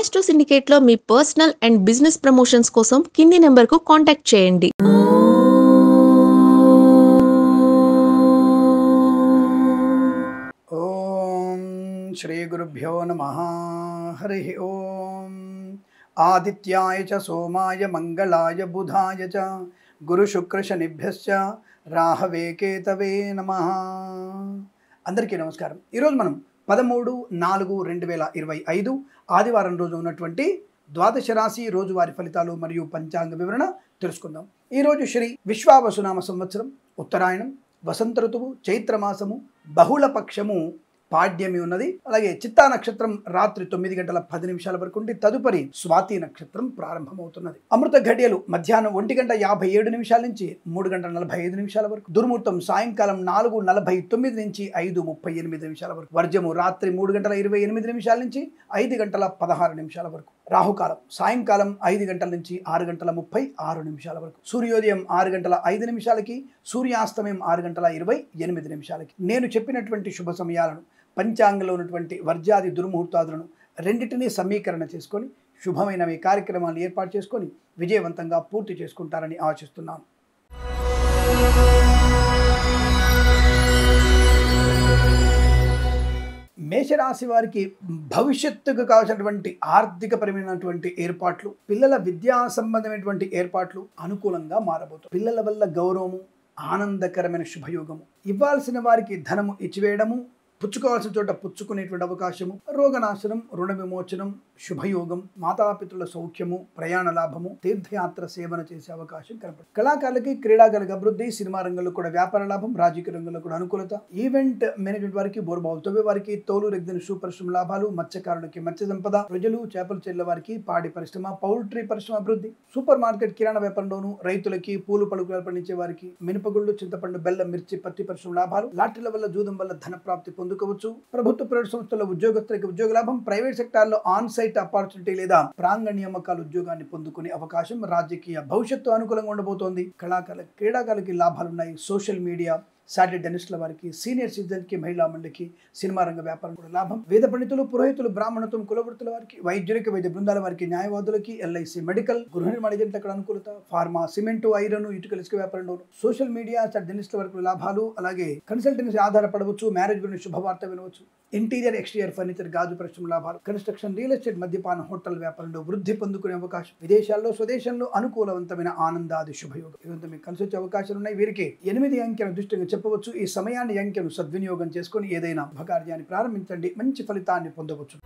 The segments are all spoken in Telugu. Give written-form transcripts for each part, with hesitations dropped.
మాస్టో సిండికేట్‌లో మీ పర్సనల్ అండ్ బిజినెస్ ప్రమోషన్స్ కోసం కింది నంబర్‌కు కాంటాక్ట్ చేయండి. ఓం శ్రీ గురుభ్యో నమః. హరి ఓం. ఆదిత్యాయ చ సోమాయ మంగళాయ బుధాయ చ గురు శుక్ర శనిభ్యశ్చ రాహవే కేతవే నమః. అందరికీ నమస్కారం. ఈరోజు మనం 13/4/2025 ఆదివారం రోజు ఉన్నటువంటి ద్వాదశ రాశి రోజువారి ఫలితాలు మరియు పంచాంగ వివరణ తెలుసుకుందాం. ఈరోజు శ్రీ విశ్వావసునామ సంవత్సరం, ఉత్తరాయణం, వసంత ఋతువు, చైత్రమాసము, బహుళ పక్షము, పాడ్యమి ఉన్నది. అలాగే చిత్తా నక్షత్రం రాత్రి 9:10 వరకు ఉండి తదుపరి స్వాతి నక్షత్రం ప్రారంభమవుతున్నది. అమృత ఘడియలు మధ్యాహ్నం 1:57 నుంచి 3:45 వరకు, దుర్ముహూర్తం సాయంకాలం 4:49 నుంచి 5:38 వరకు, వర్జము రాత్రి 3:28 నుంచి 5:16 వరకు, రాహుకాలం సాయంకాలం 5 గంటల నుంచి 6:36 వరకు, సూర్యోదయం 6:05 సూర్యాస్తమయం 6:28 నేను చెప్పినటువంటి శుభ సమయాలను, పంచాంగంలో ఉన్నటువంటి వర్జాది దుర్ముహూర్తాదులను రెండింటినీ సమీకరణ చేసుకొని శుభమైన మీ కార్యక్రమాన్ని ఏర్పాటు చేసుకొని విజయవంతంగా పూర్తి చేసుకుంటారని ఆశిస్తున్నాను. మేషరాశి వారికి భవిష్యత్తుకు కావాల్సినటువంటి ఆర్థికపరమైనటువంటి ఏర్పాట్లు, పిల్లల విద్యా సంబంధమైనటువంటి ఏర్పాట్లు అనుకూలంగా మారబోతాయి. పిల్లల వల్ల గౌరవము, ఆనందకరమైన శుభయోగము, ఇవ్వాల్సిన వారికి ధనము ఇచ్చివేయడము, పుచ్చుకోవాల్సిన చోట పుచ్చుకునేటువంటి అవకాశము, రోగనాశనం, రుణ విమోచనం, శుభయోగం, మాతాపితృల సౌఖ్యము, ప్రయాణ లాభము, తీర్థయాత్ర సేవన చేసే అవకాశం కనపడుతుంది. కళాకారులకి, క్రీడాకారులకు అభివృద్ధి, సినిమా రంగంలో కూడా వ్యాపార లాభం, రాజకీయ రంగంలో కూడా అనుకూలత, ఈవెంట్ మేనేజ్మెంట్ వారికి, బోర్బావులు తవ్వే వారికి, తోలు రెగ్గిన షూ పరిశ్రమ లాభాలు, మత్స్యకారులకి మత్స్య సంపద, ప్రజలు చేపల చెల్ల వారికి పాడి పరిశ్రమ, పౌల్ట్రీ పరిశ్రమ అభివృద్ధి, సూపర్ మార్కెట్ కిరాణా వ్యాపారంలోను, రైతులకి, పూలు పలుకులు పండించే వారికి, మినపగుళ్ళు, చింతపండు, బెల్లం, మిర్చి, పత్తి పరిశ్రమ లాభాలు, లాటరీల వల్ల, జూదం వల్ల ధన ప్రాప్తి పొందుకోవచ్చు. ప్రభుత్వ ప్రైవేట్ సంస్థల్లో ఉద్యోగస్తులకి ఉద్యోగ లాభం, ప్రైవేట్ సెక్టార్లో ఆన్ సైట్ ఆపర్చునిటీ లేదా ప్రాంగణ నియామకాల ఉద్యోగాన్ని పొందుకునే అవకాశం, రాజకీయ భవిష్యత్తు అనుకూలంగా ఉండబోతోంది. కళాకారుల, క్రీడాకారులకి లాభాలున్నాయి. సోషల్ మీడియా, సాటిలైట్ డెనిస్టుల వారికి, సీనియర్ సిటిజన్కి, మహిళా మండలికి, సినిమా రంగ వ్యాపారం కూడా లాభం. వేద పండితులు, పురోహితులు, బ్రాహ్మణత్వం, కులవృత్తుల వారికి, వైద్యులకి, వైద్య బృందాల వారికి, న్యాయవాదులకి, ఎల్ఐసి, మెడికల్, గృహ నిర్మాణ ఏజెంట్ల అక్కడ అనుకూలత, ఫార్మా, సిమెంటు, ఐరన్, ఇటుకల ఇసుక వ్యాపారంలోను, సోషల్ మీడియా, సాటిలైట్ డెనిస్టుల వరకు లాభాలు. అలాగే కన్సల్టెన్సీ ఆధారపడవచ్చు, మ్యారేజ్ గురించి శుభవార్త వినవచ్చు, ఇంటీరియర్ ఎక్స్టీరియర్ ఫర్నిచర్, గాజు పరిశ్రమ లాభాలు, కన్స్ట్రక్షన్, రియల్ ఎస్టేట్, మద్యపాన, హోటల్ వ్యాపారంలో వృద్ధి పొందుకునే అవకాశం, విదేశాల్లో, స్వదేశంలో అనుకూలవంతమైన ఆనందాది శుభయోగం ఇవంతా మీకు కలిసి వచ్చే అవకాశాలు ఉన్నాయి. వీరికి 8 అంకెల దృష్టిగా చెప్పవచ్చు. ఈ సమయాన్ని, అంకెను సద్వినియోగం చేసుకొని ఏదైనా శుభకార్యాన్ని ప్రారంభించండి, మంచి ఫలితాన్ని పొందవచ్చు.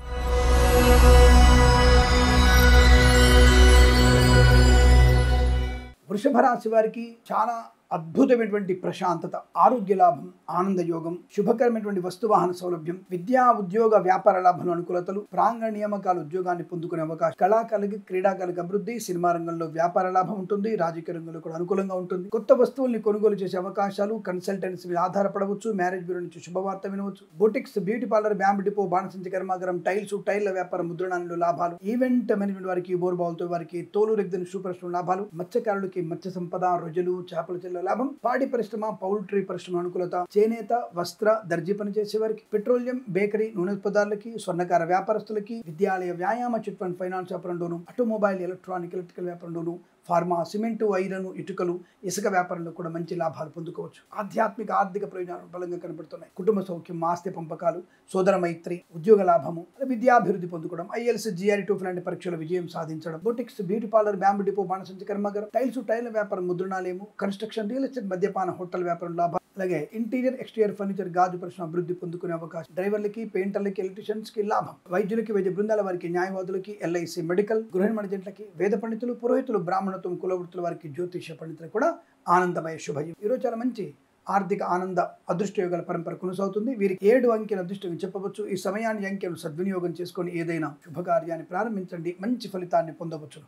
వృషభ రాశి వారికి చాలా అద్భుతమైనటువంటి ప్రశాంతత, ఆరోగ్య లాభం, ఆనంద యోగం, శుభకరమైనటువంటి వస్తువాహన సౌలభ్యం, విద్యా ఉద్యోగ వ్యాపార లాభం అనుకూలతలు, ప్రాంగణ నియామకాల ఉద్యోగాన్ని పొందుకునే అవకాశం, కళాకారులకి, క్రీడాకారులకు అభివృద్ధి, సినిమా రంగంలో వ్యాపార లాభం ఉంటుంది. రాజకీయ రంగంలో కూడా అనుకూలంగా ఉంటుంది. కొత్త వస్తువుల్ని కొనుగోలు చేసే అవకాశాలు, కన్సల్టెన్సీ మీద ఆధారపడవచ్చు, మ్యారేజ్ బ్యూరో నుంచి శుభవార్త వినవచ్చు, boutiques, beauty parlour, bamboo depot, బాణసంచి కర్మాగారం, టైల్స్, టైర్ల వ్యాపారం, ముద్రణాలలో లాభాలు, ఈవెంట్ మేనేజ్మెంట్ వారికి, బోర్బావులతో వారికి, తోలు రెగ్గిన షూ పరిశ్రమ లాభాలు, మత్స్యకారులకి మత్స్య సంపద, రొయ్యలు, చేపల చెల్ల లాభం, పాడి పరిశ్రమ, పౌల్ట్రీ పరిశ్రమ అనుకూలత, చేనేత, వస్త్ర, దర్జీ పనిచేసే వారికి, పెట్రోలియం, బేకరీ, నూనె ఉత్పత్తులకి, స్వర్ణకార వ్యాపారస్తులకి, విద్యాలయ, వ్యాయామ, చిట్ ఫండ్, ఫైనాన్స్ వ్యాపారంలోను, ఆటోమొబైల్, ఎలక్ట్రానిక్, ఎలక్ట్రికల్ వ్యాపారంలోను, ఫార్మా, సిమెంటు, ఐరన్, ఇటుకలు, ఇసుక వ్యాపారంలో కూడా మంచి లాభాలు పొందుకోవచ్చు. ఆధ్యాత్మిక, ఆర్థిక ప్రయోజనాలు బలంగా కనబడుతున్నాయి. కుటుంబ సౌఖ్యం, ఆస్తి పంపకాలు, సోదర మైత్రి, ఉద్యోగ లాభము, విద్యాభివృద్ధి పొందుకోవడం, ఐఎల్స్, GRE, TOEFL లాంటి పరీక్షల విజయం సాధించడం, boutiques, beauty parlour, bamboo depot, బాణసంచి కర్మాగారం, టైల్స్, టైర్ల వ్యాపారం, ముద్రణాలయము, కన్స్ట్రక్షన్, రియల్ ఎస్టేట్, మద్యపాన, హోటల్ వ్యాపారం లాభం, అలాగే ఇంటీరియర్ ఎక్స్టీరియర్ ఫర్నిచర్, గాజు పరిశ్రమ అభివృద్ధి పొందుకునే అవకాశం, డ్రైవర్లకి, పెయింటర్లకి, ఎలక్ట్రీషియన్స్ కి లాభం, వైద్యులకి, వైద్య బృందాల వారికి, న్యాయవాదులకి, ఎల్ఐసి, మెడికల్, గృహ నిర్మాణ ఏజెంట్లకి, వేద పండితులు, పురోహితులు, బ్రాహ్మణత్వం, కులవృత్తుల వారికి, జ్యోతిష పండితులకు కూడా ఆనందమయ శుభయం. ఈరోజు చాలా మంచి ఆర్థిక, ఆనంద, అదృష్ట యోగాల పరంపర కొనసాగుతుంది. వీరికి 7 అంకెల అదృష్టంగా చెప్పవచ్చు. ఈ సమయాన్ని, అంకెను సద్వినియోగం చేసుకొని ఏదైనా శుభకార్యాన్ని ప్రారంభించండి, మంచి ఫలితాన్ని పొందవచ్చు.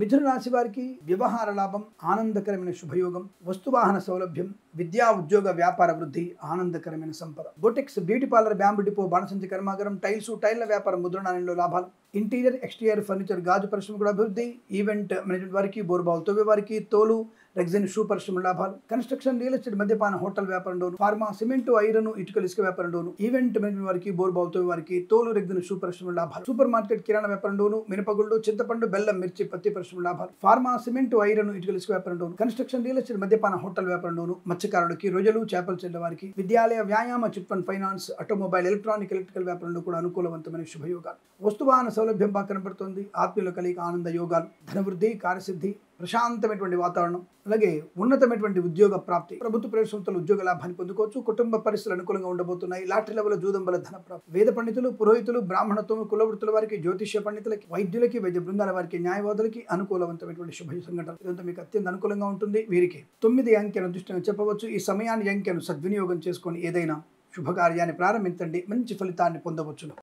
మిథున రాశి వారికి వ్యవహార లాభం, ఆనందకరమైన శుభయోగం, వస్తువాహన సౌలభ్యం, విద్యా ఉద్యోగ వ్యాపార వృద్ధి, ఆనందకరమైన సంపద, boutiques, beauty parlour, bamboo depot, బాణసంచి కర్మాగారం, టైల్స్, టైర్ల వ్యాపారం, ముద్రణాలయంలో లాభాలు, ఇంటీరియర్ ఎక్స్టీరియర్ ఫర్నిచర్, గాజు పరిశ్రమ కూడా అభివృద్ధి, ఈవెంట్ మేనేజ్మెంట్ వారికి, బోర్బావులు తవ్వే వారికి, తోలు రెగ్జిన్ షూ పరిశ్రమ లాభాలు, కన్స్ట్రక్షన్, రియల్ ఎస్టేట్, మద్యపాన, హోటల్ వ్యాపారంలోను, ఫార్మా, సిమెంట్, ఐరన్, ఇటుకలు, ఇసుక వ్యాపారంలోను, ఈవెంట్ మేనేజ్మెంట్ వారికి, బోర్బావుతో వారికి, తోలు, రెగ్జిన్ షూ పరిశ్రమ లాభాలు, సూపర్ మార్కెట్, కిరాణా వ్యాపారంలోను, మినపగుళ్ళు, చింతపండు, బెల్లం, మిర్చి, పత్తి పరిశ్రమ లాభాలు, ఫార్మా, సిమెంట్, ఐరన్, ఇటుకలు, ఇసుక వ్యాపారంలోను, కన్స్ట్రక్షన్, రియల్ ఎస్టేట్, మద్యపాన, హోటల్ వ్యాపారంలోను, మత్స్యకారులకి, రొయ్యలు, చేపలు చెల్లె వారికి, విద్యాలయ, వ్యాయామ, chit fund, finance, automobile, electronic, electrical వ్యాపారంలో కూడా అనుకూలవంతమైన శుభయోగాలు, వస్తువాహన సౌలభ్యం బాగా కనబడుతుంది, ఆత్మీయుల కలిగి ఆనంద యోగాలు, ధనవృద్ధి, కార్యసిద్ధి, ప్రశాంతమైనటువంటి వాతావరణం, అలాగే ఉన్నతమైనటువంటి ఉద్యోగ ప్రాప్తి, ప్రభుత్వ ప్రైవేట్ సంస్థల ఉద్యోగ లాభాన్ని పొందుకోవచ్చు, కుటుంబ పరిస్థితులు అనుకూలంగా ఉండబోతున్నాయి, లాటరీ లెవెల్ జూదంబల ధన ప్రాప్తి, వేద పండితులు, పురోహితులు, బ్రాహ్మణత్వం, కులవృత్తుల వారికి, జ్యోతిష్య పండితులకి, వైద్యులకి, వైద్య బృందాల వారికి, న్యాయవాదులకి అనుకూలవంతమైనటువంటి శుభ సంఘటన, ఇదంతా మీకు అత్యంత అనుకూలంగా ఉంటుంది. వీరికి 9 అంకెను దృష్టిగా చెప్పవచ్చు. ఈ సమయాన్ని అంకెను సద్వినియోగం చేసుకొని ఏదైనా శుభకార్యాన్ని ప్రారంభించండి, మంచి ఫలితాన్ని పొందవచ్చును.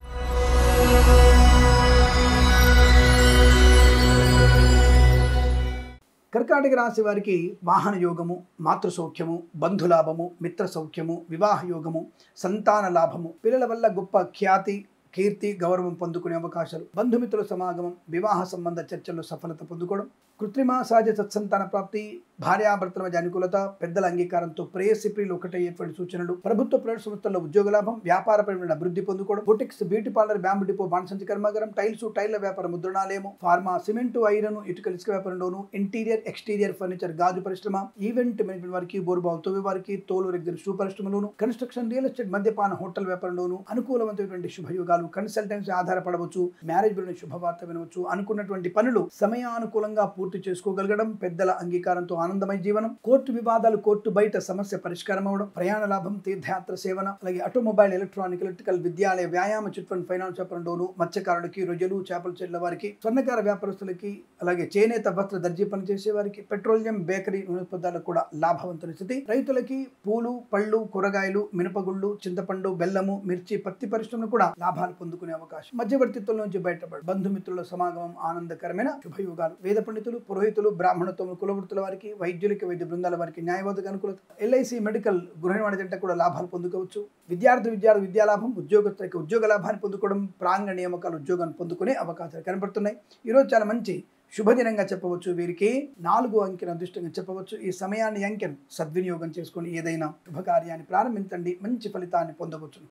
కర్కాటక రాశి వారికి వాహన యోగము, మాతృ సౌఖ్యము, బంధులాభము, మిత్ర సౌఖ్యము, వివాహ యోగము, సంతాన లాభము, పిల్లల వల్ల గొప్ప ఖ్యాతి, కీర్తి, గౌరవం పొందుకునే అవకాశాలు, బంధుమిత్రుల సమాగమం, వివాహ సంబంధ చర్చల్లో సఫలత పొందుకోవడం, కృత్రిమ సహజ సత్సంతాన ప్రాప్తి, భార్యాభర్తల మధ్య అనుకూలత, పెద్దల అంగీకారంతో ప్రేయసి ప్రియులు ఒకటయ్యేటువంటి సూచనలు, ప్రభుత్వ ప్రైవేట్ సంస్థల్లో ఉద్యోగ లాభం, వ్యాపారపరమైన అభివృద్ధి పొందుకోవడం, boutiques, beauty parlour, bamboo depot, బాణసంచి కర్మాగారం, టైల్స్, టైల్ల వ్యాపారం, ముద్రణాలయము, ఫార్మా, సిమెంటు, ఐరన్, ఇటుకలు, ఇసుక వ్యాపారంలోను, ఇంటీరియర్, ఎక్స్టీరియర్ ఫర్నిచర్, గాజు పరిశ్రమ, ఈవెంట్ మేనేజ్మెంట్ వారికి, బోర్బావు తోవి వారికి, తోలు, రెగ్జిన్ షూ పరిశ్రమలోను, కన్స్ట్రక్షన్, రియల్ ఎస్టేట్, మద్యపాన, హోటల్ వ్యాపారంలోను అనుకూలవంతమైనటువంటి శుభయోగాలు, కన్సల్టెన్సీ ఆధారపడవచ్చు, మ్యారేజ్ గురించి శుభవార్త వినవచ్చు, అనుకున్నటువంటి పనులు సమయానుకూలంగా పూర్తి చేసుకోగలగడం, పెద్దల అంగీకారంతో ఆనందమయ జీవనం, కోర్టు వివాదాలు కోర్టు బయట సమస్య పరిష్కారం అవడం, ప్రయాణ లాభం, తీర్థయాత్ర సేవన, అలాగే ఆటోమొబైల్, ఎలక్ట్రానిక్, ఎలక్ట్రికల్, విద్యాలయ, వ్యాయామ, చిట్ ఫండ్, ఫైనాన్స్ వ్యాపారంలోను, మత్స్యకారులకి, రొయ్యలు, చేపలు చెట్ల వారికి, స్వర్ణకార వ్యాపారస్తులకి, అలాగే చేనేత వస్త్ర దర్జీ పనిచేసే వారికి, పెట్రోలియం, బేకరీ, నూనె పదార్థాలకు కూడా లాభవంతమైన స్థితి, రైతులకి పూలు, పళ్ళు, కూరగాయలు, మినపగుళ్ళు, చింతపండు, బెల్లము, మిర్చి, పత్తి పరిశ్రమలు కూడా లాభాలు పొందుకునే అవకాశం, మధ్యవర్తిత్వం నుంచి బయటపడి బంధుమిత్రుల సమాగమం, ఆనందకరమైన శుభయోగాలు, వేద పండితులు, పురోహితులు, బ్రాహ్మణత్వం, కులవృత్తుల వారికి, వైద్యులకి, వైద్య బృందాల వారికి, న్యాయవాదిక అనుకూలత, ఎల్ఐసి, మెడికల్, గృహ నిర్మాణ జంట కూడా లాభాలు పొందుకోవచ్చు, విద్యార్థి విద్యాలాభం, ఉద్యోగస్తులకి ఉద్యోగ లాభాన్ని పొందుకోవడం, ప్రాంగణ నియామకాలు, ఉద్యోగాన్ని పొందుకునే అవకాశాలు కనబడుతున్నాయి. ఈరోజు చాలా మంచి శుభదినంగా చెప్పవచ్చు. వీరికి 4 అంకెను అదృష్టంగా చెప్పవచ్చు. ఈ సమయాన్ని అంకెను సద్వినియోగం చేసుకొని ఏదైనా శుభకార్యాన్ని ప్రారంభించండి, మంచి ఫలితాన్ని పొందవచ్చు.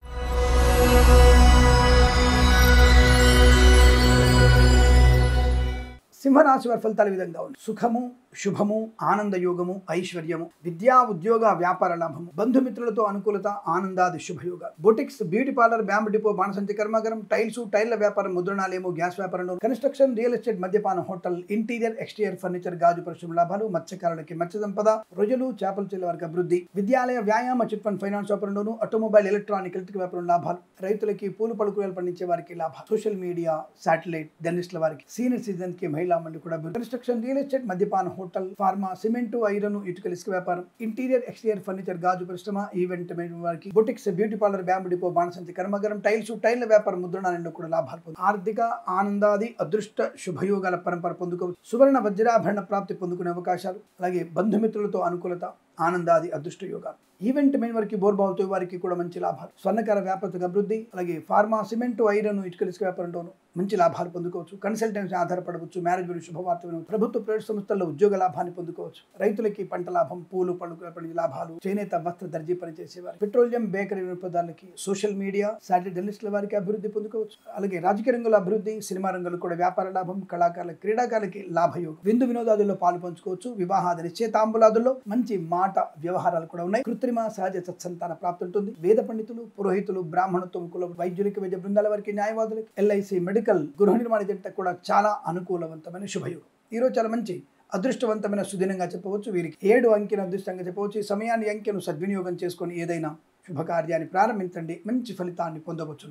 సింహరాశి వారి ఫలితాల విధంగా ఉంది. సుఖము, శుభము, ఆనంద యోగము, ఐశ్వర్యము, విద్యా, ఉద్యోగ, వ్యాపార లాభము, బంధుమిత్రులతో అనుకూలత, ఆనందాది శుభయోగాలు, boutiques, beauty parlour, bamboo depot, బాణసంచి కర్మాగారం, టైల్స్, టైల్ల వ్యాపారం, ముద్రణాలయము, గ్యాస్ వ్యాపారంలో, కన్స్ట్రక్షన్, రియల్ ఎస్టేట్, మద్యపాన, హోటల్, ఇంటీరియర్, ఎక్స్టీరియర్ ఫర్నిచర్, గాజు పరిశ్రమ లాభాలు, మత్స్యకారులకి మత్స్య సంపద, రొయ్యలు, చేపలు చెల్లె వారికి అభివృద్ధి, విద్యాలయ, వ్యాయామ, చిట్ ఫండ్, ఫైనాన్స్ వ్యాపారంలోను, ఆటోమొబైల్, ఎలక్ట్రానిక్, ఎలక్ట్రిక్ వ్యాపారం లాభాలు, రైతులకి, పూలు పలుకులు పండించే వారికి లాభాలు, సోషల్ మీడియా, శాటిలైట్, జర్నలిస్టుల వారికి, సీనియర్ సిటిజన్ కి మహిళా మండలి కూడా అభివృద్ధి, కన్స్ట్రక్షన్, రియల్ ఎస్టేట్, మద్యపాన, హోటల్, ఫార్మా, సిమెంటు, ఐరన్, ఇటుకలు, ఇసుక వ్యాపారం, ఇంటీరియర్, ఎక్స్టీరియర్ ఫర్నిచర్, గాజు పరిశ్రమ, ఈవెంట్ మేనేజ్మెంట్ వారికి, boutiques, beauty parlour, bamboo depot, బాణసంచి కర్మాగారం, టైల్స్, టైల్ల వ్యాపారం, ముద్రణాలయంలో కూడా లాభాలు పొందు, ఆర్థిక, ఆనందాది, అదృష్ట శుభయోగాల పరంపర పొందుకోవచ్చు, సువర్ణ వజ్రాభరణ ప్రాప్తి పొందుకునే అవకాశాలు, అలాగే బంధుమిత్రులతో అనుకూలత, ఆనందాది అదృష్ట యోగాలు, ఈవెంట్ మెయిన్ వారికి, బోర్బావుతో వారికి కూడా మంచి లాభాలు, స్వర్ణకార వ్యాపార అభివృద్ధి, అలాగే ఫార్మా, సిమెంటు, ఐరన్, ఇటుకలు, ఇసుక వ్యాపారంలోను మంచి లాభాలు పొందుకోవచ్చు, కన్సల్టెన్సీ ఆధారపడవచ్చు, మ్యారేజ్ గురించి శుభవార్త వినవచ్చు, ప్రభుత్వ ప్రైవేట్ సంస్థల్లో ఉద్యోగ లాభాన్ని పొందుకోవచ్చు, రైతులకి పంట లాభం, పూలు పళ్ళు లాభాలు, చేనేత వస్త్ర దర్జీ పనిచేసేవారు, పెట్రోలియం, బేకరీ పదార్థాలకి, సోషల్ మీడియా, శాటిలైట్, జర్నలిస్టుల వారికి అభివృద్ధి పొందుకోవచ్చు, అలాగే రాజకీయ రంగంలో అభివృద్ధి, సినిమా రంగంలో కూడా వ్యాపార లాభం, కళాకారుల, క్రీడాకారులకి లాభయోగం, విందు వినోదాదుల్లో పాలు పంచుకోవచ్చు, వివాహాది నిశ్చయితాంబులాదుల్లో మంచి మాట వ్యవహారాలు కూడా ఉన్నాయి, కృత్రిమ సహజ సత్సంతాన ప్రాప్తి ఉంటుంది, వేద పండితులు, పురోహితులు, బ్రాహ్మణత్వం, కుల, వైద్యులకి, వైద్య బృందాల వారికి, న్యాయవాదులకి, ఎల్ఐసి, మెడికల్, గృహ నిర్మాణ జంట కూడా చాలా అనుకూలవంతమైన శుభయోగం. ఈరోజు చాలా మంచి అదృష్టవంతమైన సుదినంగా చెప్పవచ్చు. వీరికి 7 అంకెను అదృష్టంగా చెప్పవచ్చు. ఈ సమయాన్ని అంకెను సద్వినియోగం చేసుకొని ఏదైనా శుభకార్యాన్ని ప్రారంభించండి, మంచి ఫలితాన్ని పొందవచ్చు.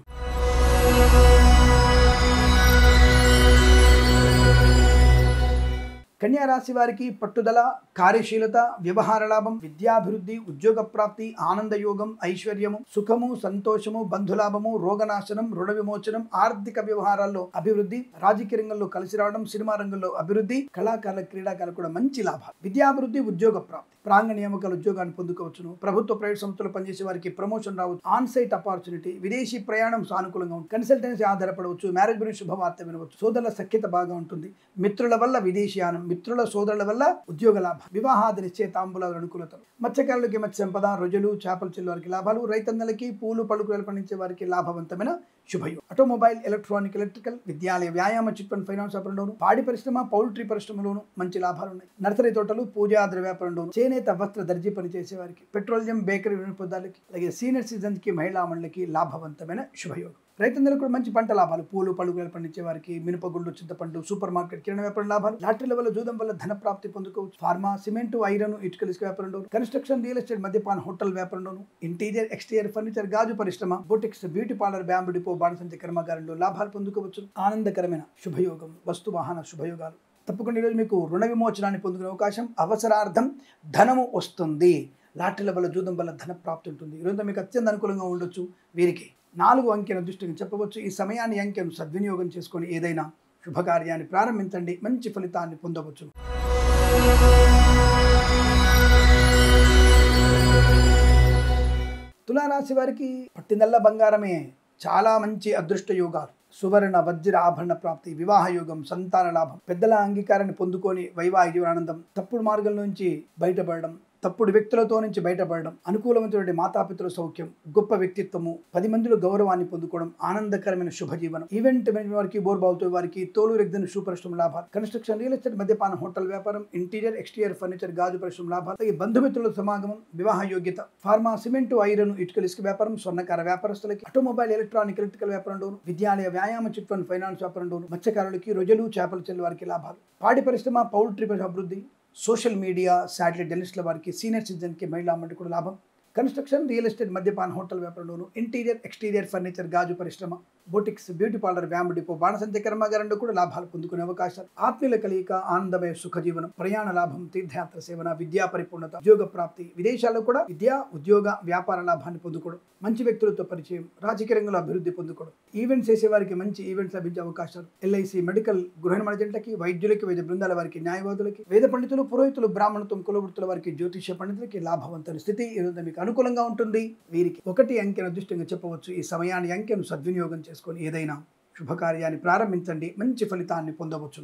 కన్యా రాశి వారికి పట్టుదల, కార్యశీలత, వ్యవహార లాభం, విద్యాభివృద్ధి, ఉద్యోగ ప్రాప్తి, ఆనంద యోగం, ఐశ్వర్యము, సుఖము, సంతోషము, బంధులాభము, రోగనాశనం, రుణ విమోచనం, ఆర్థిక వ్యవహారాల్లో అభివృద్ధి, రాజకీయ రంగంలో కలిసి రావడం, సినిమా రంగంలో అభివృద్ధి, కళాకారుల, క్రీడాకారులు కూడా మంచి లాభాలు, విద్యాభివృద్ధి, ఉద్యోగ ప్రాప్తి, ప్రాంగణ నియామకాల ఉద్యోగాన్ని పొందుకోవచ్చును. ప్రభుత్వ ప్రైవేట్ సంస్థలు పనిచేసే వారికి ప్రమోషన్ రావచ్చు. ఆన్ సైట్ ఆపర్చునిటీ, విదేశీ ప్రయాణం సానుకూలంగా ఉంటుంది. కన్సల్టెన్సీ ఆధారపడవచ్చు. మ్యారేజ్ గురించి శుభవార్త వినవచ్చు. సోదరుల సఖ్యత బాగా ఉంటుంది. మిత్రుల వల్ల విదేశీయానం, మిత్రుల సోదరుల వల్ల ఉద్యోగ లాభం, వివాహాది నిశ్చయ తాంబూలాల అనుకూలతలు. మత్స్యకారులకి మత్స్య సంపద, రొయ్యలు చేపలు చెల్లు వారికి లాభాలు. రైతన్నలకి పూలు పలుకులు పండించే వారికి లాభవంతమైన శుభయోగం. ఆటోమొబైల్, ఎలక్ట్రానిక్, ఎలక్ట్రికల్, విద్యాలయ, వ్యాయామ, చిట్ ఫండ్, ఫైనాన్స్ వ్యాపారంలోను, పాడి పరిశ్రమ, పౌల్ట్రీ పరిశ్రమలోను మంచి లాభాలు ఉన్నాయి. నర్సరీ తోటలు, పూజా ద్రవ్య వ్యాపారంలోను, చేనేత వస్త్ర దర్జీ పని చేసే వారికి, పెట్రోలియం, బేకరీ వినియోగదారులకి, అలాగే సీనియర్ సిటిజన్స్ కి, మహిళా మండలికి లాభవంతమైన శుభయోగం. రైతులందరూ కూడా మంచి పంట లాభాలు. పూలు పలుకులు పండించే వారికి, మినపగుళ్ళు, చింతపండు, సూపర్ మార్కెట్, కిరాణా వ్యాపారం లాభాలు. లాటరీల వల్ల, జూదం వల్ల ధన ప్రాప్తి పొందుకోవచ్చు. ఫార్మా, సిమెంట్, ఐరన్, ఇటుకల ఇసుక వ్యాపారంలోను, కన్స్ట్రక్షన్, రియల్ ఎస్టేట్, మద్యపాన, హోటల్ వ్యాపారంలోను, ఇంటీరియర్, ఎక్స్టీరియర్ ఫర్నిచర్, గాజు పరిశ్రమ, boutiques, beauty parlour, bamboo depot, బాణసంచి కర్మాగారంలో లాభాలు పొందుకోవచ్చు. ఆనందకరమైన శుభయోగం, వస్తు వాహన శుభయోగాలు. తప్పకుండా ఈరోజు మీకు రుణ విమోచనాన్ని పొందుకునే అవకాశం, అవసరార్థం ధనము వస్తుంది. లాటరీల వల్ల, జూదం వల్ల ధన ప్రాప్తి ఉంటుంది. ఈరోజు మీకు అత్యంత అనుకూలంగా ఉండొచ్చు. వీరికి 4 అంకెను దృష్టిగా చెప్పవచ్చు. ఈ సమయాన్ని అంకెను సద్వినియోగం చేసుకొని ఏదైనా శుభకార్యాన్ని ప్రారంభించండి, మంచి ఫలితాన్ని పొందవచ్చు. తులారాశి వారికి పట్టిందల్లా బంగారమే. చాలా మంచి అదృష్ట యోగాలు. సువర్ణ వజ్ర ఆభరణ ప్రాప్తి, వివాహ యోగం, సంతాన లాభం, పెద్దల అంగీకారాన్ని పొందుకొని వైవాహిక జీవనానందం, తప్పుడు మార్గం నుంచి బయటపడడం, తప్పుడు వ్యక్తులతో నుంచి బయటపడడం, అనుకూలమైనటువంటి మాతాపితృల సౌఖ్యం, గొప్ప వ్యక్తిత్వము, 10 మందిలో గౌరవాన్ని పొందుకోవడం, ఆనందకరమైన శుభజీవనం. ఈవెంట్ మేనేజ్మెంట్ వారికి, బోర్బావుతో వారికి, తోలు రెగ్గిన షూ పరిశ్రమ లాభాలు, కన్స్ట్రక్షన్, రియల్ ఎస్టేట్, మద్యపాన, హోటల్ వ్యాపారం, ఇంటీరియర్, ఎక్స్టీరియర్ ఫర్నిచర్, గాజు పరిశ్రమ లాభాలు, అలాగే బంధుమిత్రుల సమాగమం, వివాహ యోగ్యత, ఫార్మా, సిమెంట్, ఐరన్, ఇటుకల ఇసుక వ్యాపారం, స్వర్ణకార వ్యాపారస్తులకి, ఆటోమొబైల్, ఎలక్ట్రానిక్, ఎలక్ట్రికల్ వ్యాపారంలోను, విద్యాలయ, వ్యాయామ, చిట్ ఫండ్, ఫైనాన్స్ వ్యాపారంలోను, మత్స్యకారులకి, రొయ్యలు చేపల చెల్లు వారికి లాభాలు, పాడి పరిశ్రమ, పౌల్ట్రీ అభివృద్ధి, సోషల్ మీడియా, శాటిలైట్ జర్నలిస్టుల వారికి, సీనియర్ సిటిజన్కి, మహిళా మండలి కూడా లాభం, కన్స్ట్రక్షన్, రియల్ ఎస్టేట్, మద్యపాన, హోటల్ వ్యాపారంలోను, ఇంటీరియర్, ఎక్స్టీరియర్ ఫర్నిచర్, గాజు పరిశ్రమ, boutiques, beauty parlour, bamboo depot, బాణసంచ కర్మాగారంలో కూడా లాభాలు పొందుకునే అవకాశాలు. ఆత్మీయుల కలయిక, ఆనందమయ సుఖజీవనం, ప్రయాణ లాభం, తీర్థయాత్ర సేవన, విద్యా పరిపూర్ణత, ఉద్యోగ ప్రాప్తి, విదేశాల్లో కూడా విద్యా, ఉద్యోగ, వ్యాపార లాభాన్ని పొందుకోవడం, మంచి వ్యక్తులతో పరిచయం, రాజకీయ రంగంలో అభివృద్ధి పొందుకోవడం, ఈవెంట్స్ చేసే వారికి మంచి ఈవెంట్స్ లభించే అవకాశాలు, ఎల్ఐసి, మెడికల్, గృహ నిర్మాణజంట్లకి, వైద్యులకి, వైద్య బృందాల వారికి, న్యాయవాదులకి, వేద పండితులు, పురోహితులు, బ్రాహ్మణత్వం, కులవృత్తుల వారికి, జ్యోతిష్య పండితులకి లాభవంతమైన స్థితి ఈరోజు మీకు అనుకూలంగా ఉంటుంది. వీరికి 1 అంకెను అదృష్టంగా చెప్పవచ్చు. ఈ సమయాన్ని అంకెను సద్వినియోగం చేసుకొని ఏదైనా శుభకార్యాన్ని ప్రారంభించండి, మంచి ఫలితాన్ని పొందవచ్చు.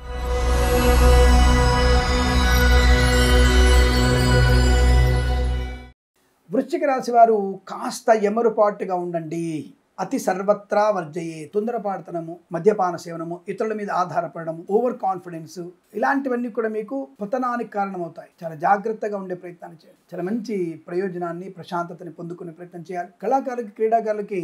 వృశ్చిక రాశి వారు కాస్త ఎమరుపాటుగా ఉండండి. అతి సర్వత్రా వర్జయే. తొందరపాటుతనము, మద్యపాన సేవనము, ఇతరుల మీద ఆధారపడము, ఓవర్ కాన్ఫిడెన్స్, ఇలాంటివన్నీ కూడా మీకు పతనానికి కారణమవుతాయి. చాలా జాగ్రత్తగా ఉండే ప్రయత్నాన్ని చేయాలి. చాలా మంచి ప్రయోజనాన్ని, ప్రశాంతతని పొందుకునే ప్రయత్నం చేయాలి. కళాకారులకి, క్రీడాకారులకి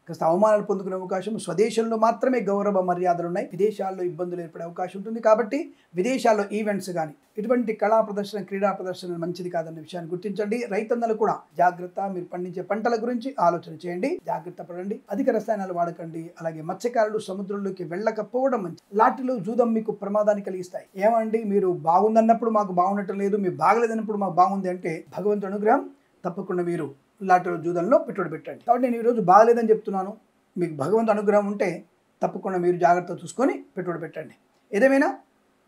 కాస్త అవమానాలు పొందుకునే అవకాశం. స్వదేశంలో మాత్రమే గౌరవ మర్యాదలు ఉన్నాయి. విదేశాల్లో ఇబ్బందులు ఏర్పడే అవకాశం ఉంటుంది. కాబట్టి విదేశాల్లో ఈవెంట్స్ కానీ ఇటువంటి కళా ప్రదర్శన, క్రీడా ప్రదర్శన మంచిది కాదన్న విషయాన్ని గుర్తించండి. రైతన్నలు కూడా జాగ్రత్త. మీరు పండించే పంటల గురించి ఆలోచన చేయండి, జాగ్రత్త పడండి. అధిక రసాయనాలు వాడకండి. అలాగే మత్స్యకారులు సముద్రంలోకి వెళ్ళకపోవడం మంచి. లాటరీలు, జూదం మీకు ప్రమాదాన్ని కలిగిస్తాయి. ఏమండి, మీరు బాగుందన్నప్పుడు మాకు బాగుండటం లేదు, మీరు బాగలేదన్నప్పుడు మాకు బాగుంది అంటే భగవంతుడి అనుగ్రహం. తప్పకుండా మీరు లాటరీ, జూదంలో పెట్టుబడి పెట్టండి. కాబట్టి నేను ఈరోజు బాగలేదని చెప్తున్నాను. మీకు భగవంతు అనుగ్రహం ఉంటే తప్పకుండా మీరు జాగ్రత్త చూసుకొని పెట్టుబడి పెట్టండి. ఏదేమైనా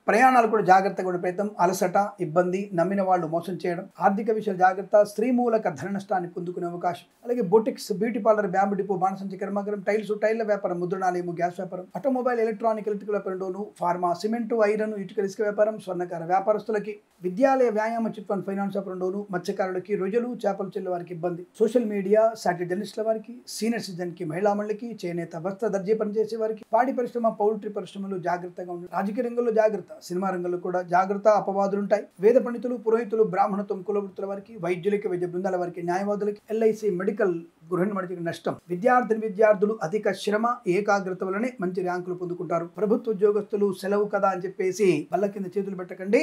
ప్రయాణాలు కూడా జాగ్రత్తగా ఉండే ప్రయత్నం. అలసట, ఇబ్బంది, నమ్మిన వాళ్ళు మోసం చేయడం, ఆర్థిక విషయాలు జాగ్రత్త, స్త్రీ మూలక ధన నష్టాన్ని పొందుకునే అవకాశం. అలాగే boutiques, beauty parlour, bamboo depot, బాణసంచి కర్మాగారం, టైళ్ల వ్యాపారం, ముద్రణాలయము, గ్యాస్ వ్యాపారం, ఆటోమొబైల్, ఎలక్ట్రానిక్, ఎలక్ట్రికల్ వ్యాపారంలోను, ఫార్మా, సిమెంట్, ఐరన్, ఇటుకల ఇసుక వ్యాపారం, స్వర్ణకార వ్యాపారస్తులకి, విద్యాలయ, వ్యాయామ, చిట్ ఫండ్, ఫైనాన్స్ వ్యాపారంలోను, మత్స్యకారులకి, రొయ్యలు చేపలు చెల్లు వారికి ఇబ్బంది, సోషల్ మీడియా, శాటిలైట్ జర్నలిస్టుల వారికి, సీనియర్ సిటిజన్కి, మహిళా మండలికి, చేనేత వస్త్ర దర్జీ పనిచేసే వారికి, పాడి పరిశ్రమ, పౌల్ట్రీ పరిశ్రమలు జాగ్రత్తగా ఉండాలి. రాజకీయ రంగంలో జాగ్రత్త, సినిమా రంగంలో కూడా జాగ్రత్త, అపవాదులుంటాయి. వేద పండితులు, పురోహితులు, బ్రాహ్మణత్వం, కులవృత్తుల వారికి, వైద్యులకి, వైద్య బృందాల వారికి, న్యాయవాదులకి, ఎల్ఐసి, మెడికల్, గృహ నిర్మాణానికి నష్టం. విద్యార్థులు అధిక శ్రమ, ఏకాగ్రత వల్లనే మంచి ర్యాంకులు పొందుకుంటారు. ప్రభుత్వ ఉద్యోగస్తులు సెలవు కదా అని చెప్పేసి బల్ల కింద చేతులు పెట్టకండి.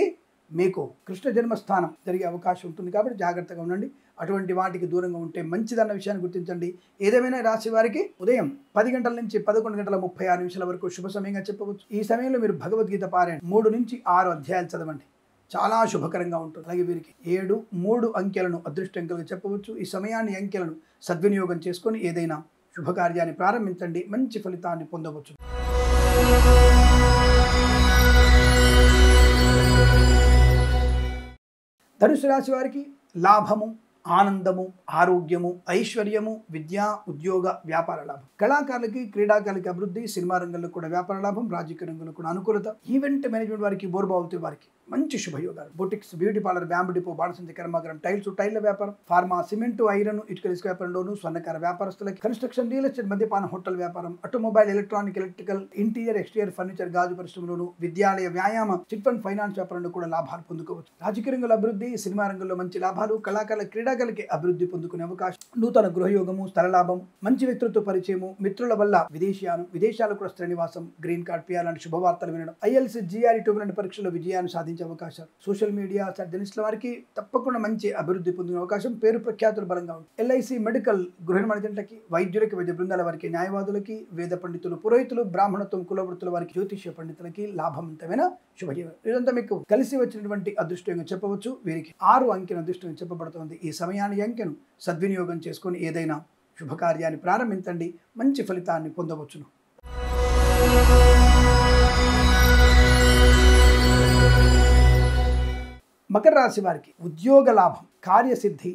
మీకు కృష్ణ జన్మస్థానం జరిగే అవకాశం ఉంటుంది. కాబట్టి జాగ్రత్తగా ఉండండి. అటువంటి వాటికి దూరంగా ఉంటే మంచిదన్న విషయాన్ని గుర్తించండి. ఏదేమైనా రాశి వారికి ఉదయం 10 గంటల నుంచి 11:36 వరకు శుభ సమయంగా చెప్పవచ్చు. ఈ సమయంలో మీరు భగవద్గీత పారాయణ 3 నుంచి 6 అధ్యాయాలు చదవండి. చాలా శుభకరంగా ఉంటుంది. అలాగే వీరికి 7, 3 అంకెలను అదృష్టంగా చెప్పవచ్చు. ఈ సమయాన్ని, అంకెలను సద్వినియోగం చేసుకొని ఏదైనా శుభకార్యాన్ని ప్రారంభించండి, మంచి ఫలితాన్ని పొందవచ్చు. ధనుసు రాశి వారికి లాభము, ఆనందము, ఆరోగ్యము, ఐశ్వర్యము, విద్య, ఉద్యోగ, వ్యాపార లాభం. కళాకారులకి, క్రీడాకారులకి అభివృద్ధి, సినిమా రంగంలో కూడా వ్యాపార లాభం, రాజకీయ రంగంలో కూడా అనుకూలత. ఈవెంట్ మేనేజ్మెంట్ వారికి, బోర్బావులతో వారికి మంచి శుభయోగాలు. Boutiques, beauty parlour, bamboo depot, బాణసంచి కర్మాగారం, టైల్ల వ్యాపారం, ఫార్మా, సిమెంటు, ఐరన్, ఇటుక ఇసుక వ్యాపారంలోను, స్వర్ణకార వ్యాపారస్తులకి, కన్స్ట్రక్షన్, రియల్ ఎస్టేట్, మద్యపాన, హోటల్ వ్యాపారం, automobile, electronic, electrical, interior, exterior furniture, గాజు పరిశ్రమలోను, విద్యాలయ, వ్యాయామ, చిట్ ఫండ్ ఫైనాన్స్ వ్యాపారంలో కూడా లాభాలు పొందుకోవచ్చు. రాజకీయ రంగంలో అభివృద్ధి, సినిమా రంగంలో మంచి లాభాలు, కళాకారుల, క్రీడాకారులకి అభివృద్ధి పొందుకునే అవకాశం. నూతన గృహయోగము, స్థల లాభం, మంచి వ్యక్తులతో పరిచయము, మిత్రుల వల్ల విదేశాలు కూడా స్థిర నివాసం, గ్రీన్ కార్డ్, పిఆర్ లాంటి శుభవార్తలు వినడం, ఐఎల్స్, జిఆర్ఈ లాంటి పరీక్షల్లో విజయాన్ని సాధించే అవకాశాలు. సోషల్ మీడియా జర్నలిస్టుల వారికి తప్పకుండా మంచి అభివృద్ధి పొందిన అవకాశం. పేరు ప్రఖ్యాతులు బలంగా ఉంటుంది. ఎల్ఐసి, మెడికల్, గృహ నిర్మాణజంటకి, వైద్యులకి, వైద్య బృందాల వారికి, న్యాయవాదులకి, వేద పండితులు, పురోహితులు, బ్రాహ్మణత్వం, కులవృత్తుల వారికి, జ్యోతిష్య పండితులకి లాభవంతమైన శుభజీవనం. ఇదంతా మీకు కలిసి వచ్చినటువంటి అదృష్టంగా చెప్పవచ్చు. వీరికి 6 అంకెన అదృష్టంగా చెప్పబడుతోంది. ఈ సమయాన్ని అంకెను సద్వినియోగం చేసుకొని ఏదైనా శుభకార్యాన్ని ప్రారంభించండి, మంచి ఫలితాన్ని పొందవచ్చును. మకర రాశి వారికి ఉద్యోగ లాభం, కార్యసిద్ధి,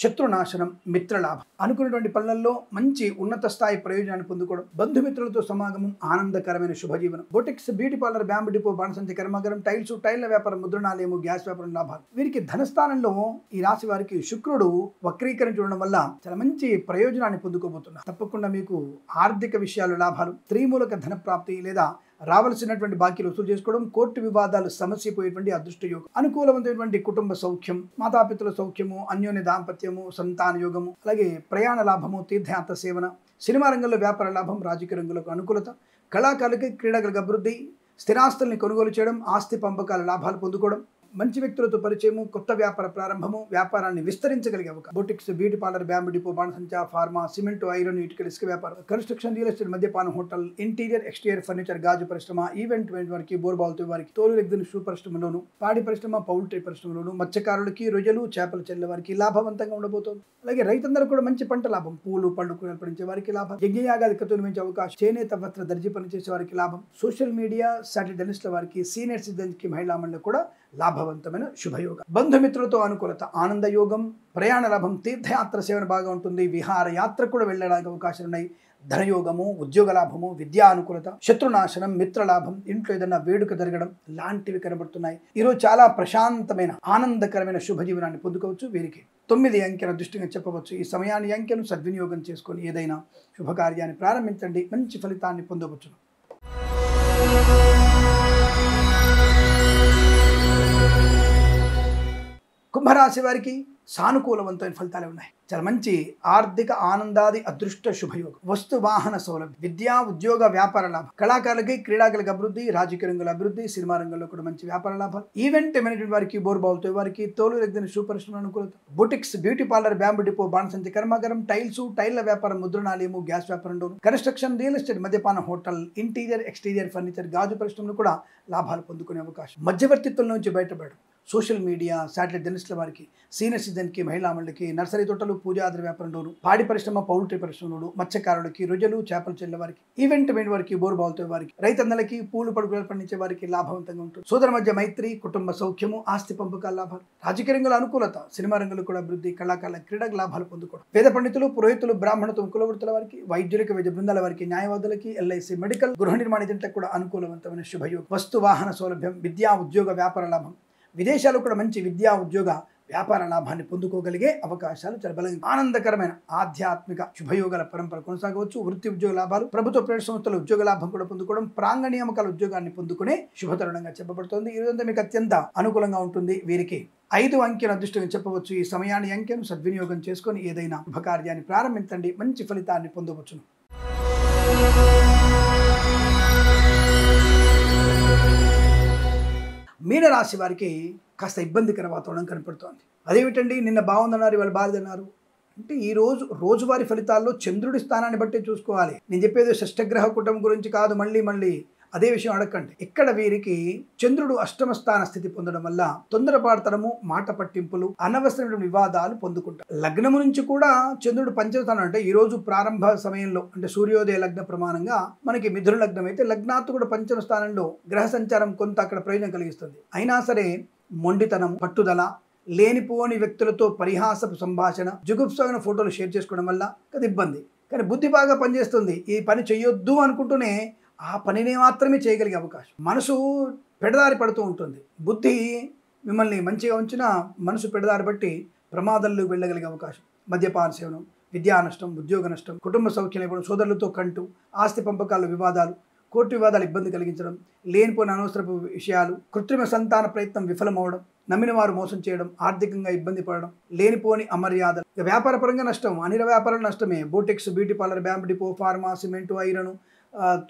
శత్రునాశనం, మిత్రలాభం. అనుకున్నటువంటి పనులలో మంచి ఉన్నత స్థాయి ప్రయోజనాన్ని పొందుకోవడం, బంధుమిత్రులతో సమాగమం, ఆనందకరమైన శుభజీవనం. Boutiques, beauty parlour, bamboo depot, బాణసంచి కర్మాగారం, టైల్ల వ్యాపారం, ముద్రణాలయము, గ్యాస్ వ్యాపారం లాభాలు. వీరికి ధనస్థానంలో ఈ రాశి వారికి శుక్రుడు వక్రీకరించి ఉండడం వల్ల చాలా మంచి ప్రయోజనాన్ని పొందుకోబోతున్నారు. తప్పకుండా మీకు ఆర్థిక విషయాలు లాభాలు, త్రిమూలక ధన ప్రాప్తి లేదా రావాల్సినటువంటి బాకీలు వసూలు చేసుకోవడం, కోర్టు వివాదాలు సమస్యపోయేటువంటి అదృష్ట యోగం, అనుకూలమైనటువంటి కుటుంబ సౌఖ్యం, మాతాపితల సౌఖ్యము, అన్యోన్య దాంపత్యము, సంతాన యోగము, అలాగే ప్రయాణ లాభము, తీర్థయాత్ర సేవన, సినిమా రంగంలో వ్యాపార లాభం, రాజకీయ రంగంలో అనుకూలత, కళాకారులకి, క్రీడాకారులకు అభివృద్ధి, స్థిరాస్తుల్ని కొనుగోలు చేయడం, ఆస్తి పంపకాల లాభాలు పొందుకోవడం, మంచి వ్యక్తులతో పరిచయము, కొత్త వ్యాపార ప్రారంభము, వ్యాపారాన్ని విస్తరించగలిగే అవకాశం. Boutiques, beauty parlour, bamboo depot, బాణసంచ, ఫార్మా, సిమెంటు, ఐరన్, ఇటుక ఇసుక వ్యాపారం, కన్స్ట్రక్షన్, రియల్ ఎస్టేట్, మద్యపాన, హోటల్, ఇంటీరియర్, ఎక్స్టీరియర్ ఫర్నిచర్, గాజు పరిశ్రమ, ఈవెంట్ వారికి, బోర్బావులతో వారికి, తోలు రెగ్గిన షూ పరిశ్రమలోను, పాడి పరిశ్రమ, పౌల్ట్రీ పరిశ్రమలోను, మత్స్యకారులకి, రొయ్యలు, చేపల చెల్లె వారికి లాభవంతంగా ఉండబోతోంది. అలాగే రైతందరూ కూడా మంచి పంట లాభం, పూలు, పళ్ళు, కూరలు పండించే వారికి లాభం, యజ్ఞయాగాది కతులు మించే అవకాశం, చేనేత వస్త్ర దర్జీ పనిచేసే వారికి లాభం, సోషల్ మీడియా జర్నలిస్టుల వారికి, సీనియర్ సిటిజన్స్కి, మహిళా మండలి కూడా లాభవంతమైన శుభయోగం. బంధుమిత్రులతో అనుకూలత, ఆనంద యోగం, ప్రయాణ లాభం, తీర్థయాత్ర సేవన బాగా ఉంటుంది, విహార యాత్ర కూడా వెళ్ళడానికి అవకాశాలు ఉన్నాయి. ధనయోగము, ఉద్యోగ లాభము, విద్యా అనుకూలత, శత్రునాశనం, మిత్రలాభం, ఇంట్లో ఏదైనా వేడుక జరగడం లాంటివి కనబడుతున్నాయి. ఈరోజు చాలా ప్రశాంతమైన, ఆనందకరమైన శుభజీవనాన్ని పొందుకోవచ్చు. వీరికి 9 అంకెల దృష్టిగా చెప్పవచ్చు. ఈ సమయాన్ని అంకెను సద్వినియోగం చేసుకొని ఏదైనా శుభకార్యాన్ని ప్రారంభించండి, మంచి ఫలితాన్ని పొందవచ్చు. కుంభరాశి వారికి సానుకూలవంతమైన ఫలితాలు ఉన్నాయి. చాలా మంచి ఆర్థిక ఆనందాది అదృష్ట శుభయోగం, వస్తు వాహన సౌలభ్యం, విద్యా ఉద్యోగ వ్యాపార లాభం, కళాకారులకి, క్రీడాకారులకు అభివృద్ధి, రాజకీయ రంగంలో అభివృద్ధి, సినిమా రంగంలో కూడా మంచి వ్యాపార లాభాలు. ఈవెంట్ మేనేజ్మెంట్ వారికి, బోర్బావులతో వారికి, తోలు రెగ్గిన షూ పరిశ్రమ అనుకూలత, boutiques, beauty parlour, bamboo depot, బాణసంచి కర్మాగారం, టైల్ల వ్యాపారం, ముద్రణాలయము, గ్యాస్ వ్యాపారంలోను, కన్స్ట్రక్షన్, రియల్ ఎస్టేట్, మద్యపాన, హోటల్, ఇంటీరియర్, ఎక్స్టీరియర్ ఫర్నిచర్, గాజు పరిశ్రమలు కూడా లాభాలు పొందుకునే అవకాశం. మధ్యవర్తిత్వం నుంచి బయటపడడం, సోషల్ మీడియా, శాటిలైట్ జర్నలిస్టుల వారికి, సీనియర్ సిటిజన్కి, మహిళా మండలికి, నర్సరీ తోటలు, పూజాద్ర వ్యాపారంలోను, పాడి పరిశ్రమ, పౌల్ట్రీ పరిశ్రమలోను, మత్స్యకారులకి, రొయ్యలు, చేపల చెల్లె వారికి, ఈవెంట్ మేనేజ్ వారికి, బోర్బావులతో వారికి, రైతన్నలకి, పూలు పడుకులు పండించే వారికి లాభవంతంగా ఉంటుంది. సోదర మధ్య మైత్రి, కుటుంబ సౌఖ్యము, ఆస్తి పంపకాల లాభాలు, రాజకీయ రంగంలో అనుకూలత, సినిమా రంగంలో కూడా అభివృద్ధి, కళాకారుల, క్రీడకు లాభాలు పొందుకోవడం, వేద పండితులు, పురోహితులు, బ్రాహ్మణత్వం, కులవృత్తుల వారికి, వైద్యులకి, వైద్య బృందాల వారికి, న్యాయవాదులకి, ఎల్ఐసి, మెడికల్, గృహ నిర్మాణ జంటకు కూడా అనుకూలవంతమైన శుభయోగం, వస్తు వాహన సౌలభ్యం, విద్యా ఉద్యోగ వ్యాపార లాభం, విదేశాలు కూడా మంచి విద్యా ఉద్యోగ వ్యాపార లాభాన్ని పొందుకోగలిగే అవకాశాలు చాలా బలంగా. ఆనందకరమైన ఆధ్యాత్మిక శుభయోగాల పరంపర కొనసాగవచ్చు. వృత్తి ఉద్యోగ లాభాలు, ప్రభుత్వ ప్రైవేట్ సంస్థల ఉద్యోగ లాభం కూడా పొందుకోవడం, ప్రాంగ నియామకాల ఉద్యోగాన్ని పొందుకునే శుభతరుణంగా చెప్పబడుతోంది. ఈ రోజంతా మీకు అత్యంత అనుకూలంగా ఉంటుంది. వీరికి 5 అంకెల అదృష్టంగా చెప్పవచ్చు. ఈ సమయాన్ని అంకెను సద్వినియోగం చేసుకొని ఏదైనా శుభకార్యాన్ని ప్రారంభించండి, మంచి ఫలితాన్ని పొందవచ్చును. మీనరాశి వారికి కాస్త ఇబ్బందికర వాతావరణం కనపడుతోంది. అదేమిటండి, నిన్న బాగుందన్నారు, ఇవాళ బాగుందన్నారు అంటే ఈ రోజువారీ ఫలితాల్లో చంద్రుడి స్థానాన్ని బట్టి చూసుకోవాలి. నేను చెప్పేది షష్టగ్రహ కుటుంబం గురించి కాదు. మళ్ళీ అదే విషయం అడగండి. ఇక్కడ వీరికి చంద్రుడు అష్టమ స్థాన స్థితి పొందడం వల్ల తొందరపాటుతనము, మాట పట్టింపులు, అనవసరమైన వివాదాలు పొందుకుంటారు. లగ్నము నుంచి కూడా చంద్రుడు పంచమ స్థానం, అంటే ఈ రోజు ప్రారంభ సమయంలో, అంటే సూర్యోదయ లగ్న ప్రమాణంగా మనకి మిథున లగ్నం అయితే లగ్నాత్తు కూడా పంచమ స్థానంలో గ్రహ సంచారం కొంత అక్కడ ప్రయోజనం కలిగిస్తుంది. అయినా సరే మొండితనం, పట్టుదల, లేనిపోని వ్యక్తులతో పరిహాసపు సంభాషణ, జుగుప్సమైన ఫోటోలు షేర్ చేసుకోవడం వల్ల అది ఇబ్బంది. కానీ బుద్ధి బాగా పనిచేస్తుంది. ఈ పని చేయొద్దు అనుకుంటూనే ఆ పనిని మాత్రమే చేయగలిగే అవకాశం. మనసు పెడదారి పడుతూ ఉంటుంది. బుద్ధి మిమ్మల్ని మంచిగా ఉంచిన మనసు పెడదారి బట్టి ప్రమాదంలో వెళ్ళగలిగే అవకాశం. మద్యపాన సేవనం, విద్యా నష్టం, ఉద్యోగ నష్టం, కుటుంబ సౌఖ్యం లేకపోవడం, సోదరులతో కంటూ, ఆస్తి పంపకాల వివాదాలు, కోర్టు వివాదాలు ఇబ్బంది కలిగించడం, లేనిపోయిన అనవసరపు విషయాలు, కృత్రిమ సంతాన ప్రయత్నం విఫలమవడం, నమ్మిన వారు మోసం చేయడం, ఆర్థికంగా ఇబ్బంది పడడం, లేనిపోని అమర్యాదలు. వ్యాపారపరంగా నష్టం, అనిల వ్యాపారాల నష్టమే. Boutiques, beauty parlour, bamboo depot, pharma, cement, iron,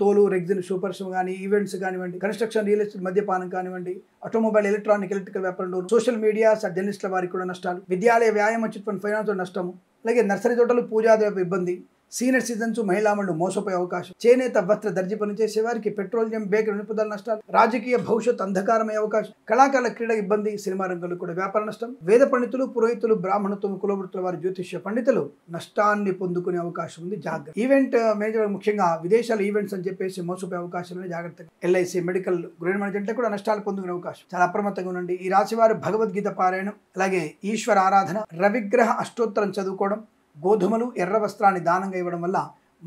తోలు, రెగ్జిన్, సూపర్స్ కానీ, ఈవెంట్స్ కానివ్వండి, కన్స్ట్రక్షన్, రియల్ ఎస్టేట్, మద్యపానం కానివ్వండి, ఆటోమొబైల్, ఎలక్ట్రానిక్, ఎలక్ట్రికల్ వ్యాపారంలో, సోషల్ మీడియా, జర్నలిస్టుల వారికి కూడా నష్టాలు, విద్యాలయ, వ్యాయామ, చిట్ ఫండ్, ఫైనాన్స్ నష్టము, అలాగే నర్సరీ తోటలు, పూజాది ఇబ్బంది, సీనియర్ సిటిజన్స్, మహిళామణులు మోసపోయే అవకాశం, చేనేత, వస్త్ర, దర్జీ పనిచేసే వారికి పెట్రోలియం, బేకరీ నిలుపుదల నష్టాలు, రాజకీయ భవిష్యత్ అంధకారమయ్యే అవకాశం, కళాకారుల క్రీడ ఇబ్బంది, సినిమా రంగంలో కూడా వ్యాపార నష్టం, వేద పండితులు, పురోహితులు, బ్రాహ్మణత్వం, కులవృత్తుల వారి, జ్యోతిష్య పండితులు నష్టాన్ని పొందుకునే అవకాశం ఉంది. జాగ్రత్త. ఈవెంట్ మేనేజర్ ముఖ్యంగా విదేశాల ఈవెంట్స్ అని చెప్పేసి మోసపోయే అవకాశాలు జాగ్రత్తగా. ఎల్ఐసి, మెడికల్, గృహ మేనేజ్మెంట్ కూడా నష్టాలు పొందుకునే అవకాశం. చాలా అప్రమత్తంగా ఉండండి. ఈ రాశి వారు భగవద్గీత పారాయణం, అలాగే ఈశ్వర ఆరాధన, రవిగ్రహ అష్టోత్తరం చదువుకోవడం, గోధుమలు, ఎర్ర వస్త్రాన్ని దానంగా ఇవ్వడం వల్ల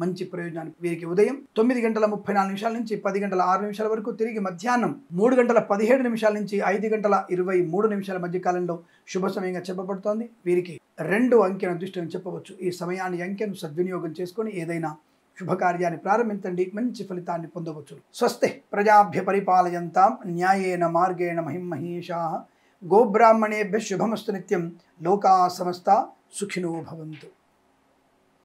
మంచి ప్రయోజనాన్ని. వీరికి ఉదయం 9:34 నుంచి 10:06 వరకు, తిరిగి మధ్యాహ్నం 3:17 నుంచి 5:23 మధ్య కాలంలో శుభ సమయంగా చెప్పబడుతోంది. వీరికి 2 అంకెను అదృష్టం చెప్పవచ్చు. ఈ సమయాన్ని, అంకెను సద్వినియోగం చేసుకొని ఏదైనా శుభకార్యాన్ని ప్రారంభించండి, మంచి ఫలితాన్ని పొందవచ్చు. స్వస్తి ప్రజాభ్య పరిపాలయంతాం న్యాయేన మార్గేణ మహిమహేషాః. గోబ్రాహ్మణేభ్యః శుభమస్తు నిత్యం. లోకా సమస్తా సుఖినో భవంతు.